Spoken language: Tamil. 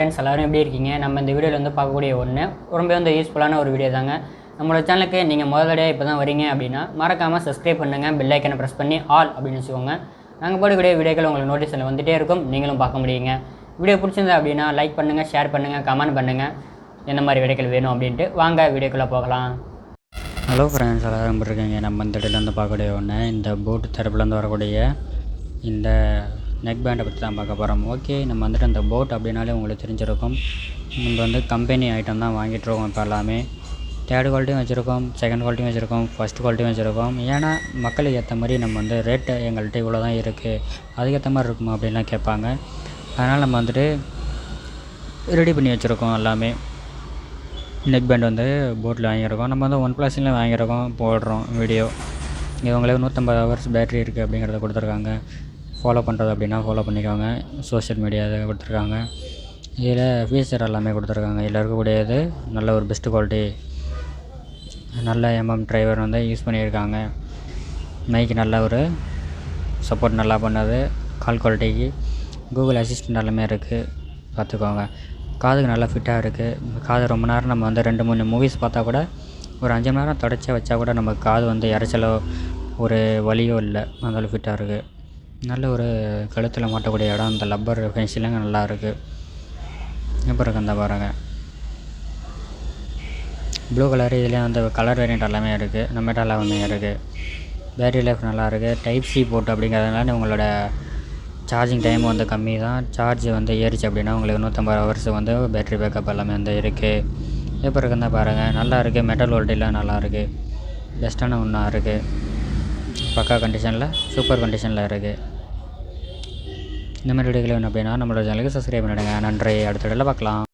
ஃப்ரெண்ட்ஸ் எல்லோரும் எப்படி இருக்கீங்க? நம்ம இந்த வீடியோவில் வந்து பார்க்கக்கூடிய ஒன்று ரொம்ப யூஸ்ஃபுல்லான ஒரு வீடியோ தாங்க. நம்மளோட சேனலுக்கு நீங்கள் முதலடியாக இப்போ தான் வரீங்க அப்படின்னா மறக்காமல் சப்ஸ்கிரைப் பண்ணுங்கள், பெல் ஐக்கனை ப்ரெஸ் பண்ணி ஆல் அப்படின்னு வச்சுக்கோங்க. நாங்கள் போடக்கூடிய வீடியோக்கள் உங்களுக்கு நோட்டீஸில் வந்துகிட்டே இருக்கும், நீங்களும் பார்க்க முடியுங்க. வீடியோ பிடிச்சிருந்தா அப்படின்னா லைக் பண்ணுங்கள், ஷேர் பண்ணுங்கள், கமெண்ட் பண்ணுங்கள் எந்த மாதிரி வீடியோக்கள் வேணும் அப்படின்ட்டு. வாங்க வீடியோக்குள்ளே போகலாம். ஹலோ ஃப்ரெண்ட்ஸ், எல்லோரும் இருக்கீங்க. நம்ம இந்த இடத்துல வந்து பார்க்கக்கூடிய ஒன்று இந்த போட்டு தரப்புலேருந்து வரக்கூடிய இந்த நெக் பேண்டை பற்றி தான் பார்க்க போகிறோம். ஓகே, நம்ம வந்துட்டு அந்த போட் அப்படின்னாலே உங்களுக்கு தெரிஞ்சிருக்கும். நம்ம வந்து கம்பெனி ஐட்டம் தான் வாங்கிட்டுருக்கோம். இப்போ எல்லாமே தேர்ட் குவாலிட்டியும் வச்சுருக்கோம், செகண்ட் குவாலிட்டியும் வச்சுருக்கோம், ஃபஸ்ட் குவாலிட்டியும் வச்சுருக்கோம். ஏன்னா மக்களுக்கு ஏற்ற மாதிரி நம்ம வந்து ரேட்டு எங்கள்கிட்ட இவ்வளோ தான் இருக்குது, அதுக்கேற்ற மாதிரி இருக்குமா அப்படின்லாம் கேட்பாங்க. அதனால் நம்ம வந்துட்டு ரெடி பண்ணி வச்சுருக்கோம். எல்லாமே நெக் பேண்ட் வந்து போட்டில் வாங்கியிருக்கோம். நம்ம வந்து OnePlusல வாங்கியிருக்கோம், போடுறோம் வீடியோ. இவங்களுக்கு 150 ஹவர்ஸ் பேட்ரி இருக்குது அப்படிங்கிறத கொடுத்துருக்காங்க. ஃபாலோ பண்ணுறது அப்படின்னா ஃபாலோ பண்ணிக்கோங்க. சோஷியல் மீடியா இதை கொடுத்துருக்காங்க. இதில் ஃபீச்சர் எல்லாமே கொடுத்துருக்காங்க. இதில் இருக்கக்கூடியது நல்ல ஒரு பெஸ்ட்டு குவாலிட்டி, நல்ல டிரைவர் வந்து யூஸ் பண்ணியிருக்காங்க. மைக்கு நல்ல ஒரு சப்போர்ட் நல்லா பண்ணது. கால் குவாலிட்டிக்கு கூகுள் அசிஸ்டண்ட் எல்லாமே இருக்குது, பார்த்துக்கோங்க. காதுக்கு நல்லா ஃபிட்டாக இருக்குது. காது ரொம்ப நேரம் நம்ம வந்து 2-3 மூவிஸ் பார்த்தா கூட ஒரு 5 மணி நேரம் தொடர்ச்சியாக வச்சா கூட நம்ம காது வந்து இறைச்சலோ ஒரு வலியோ இல்லை, அந்தளவு ஃபிட்டாக இருக்குது. நல்ல ஒரு கழுத்தில் மாட்டக்கூடிய இடம், அந்த லப்பர் ஃபினிஷிங் நல்லா இருக்குது. இப்போ இருக்கு அந்த பாருங்கள், ப்ளூ கலர். இதுலேயே வந்து கலர் வேரியண்ட் எல்லாமே இருக்குது, நம்மகிட்ட எல்லாமே இருக்குது. பேட்டரி லைஃப் நல்லா இருக்குது. Type-C போர்ட் அப்படிங்கிறதுனால உங்களோட சார்ஜிங் டைம் வந்து கம்மி தான். சார்ஜ் வந்து ஏறிச்சு அப்படின்னா உங்களுக்கு 150 ஹவர்ஸ் வந்து பேட்டரி பேக்கப் எல்லாமே வந்து இருக்குது. இப்போ இருக்குன்னு பாருங்கள், நல்லா இருக்குது. மெட்டல் குவாலிட்டிலாம் நல்லா இருக்குது, பெஸ்ட்டான ஒன்றா இருக்குது. பக்கா கண்டிஷனில், சூப்பர் கண்டிஷனில் இருக்குது. இந்த மாதிரி வீடியோக்கள் வேணும் அப்படின்னா நம்மளோட சேனலுக்கு சப்ஸ்கிரைப் பண்ணிவிடுங்க. நன்றி. அடுத்த வீடியோவில் பார்க்கலாம்.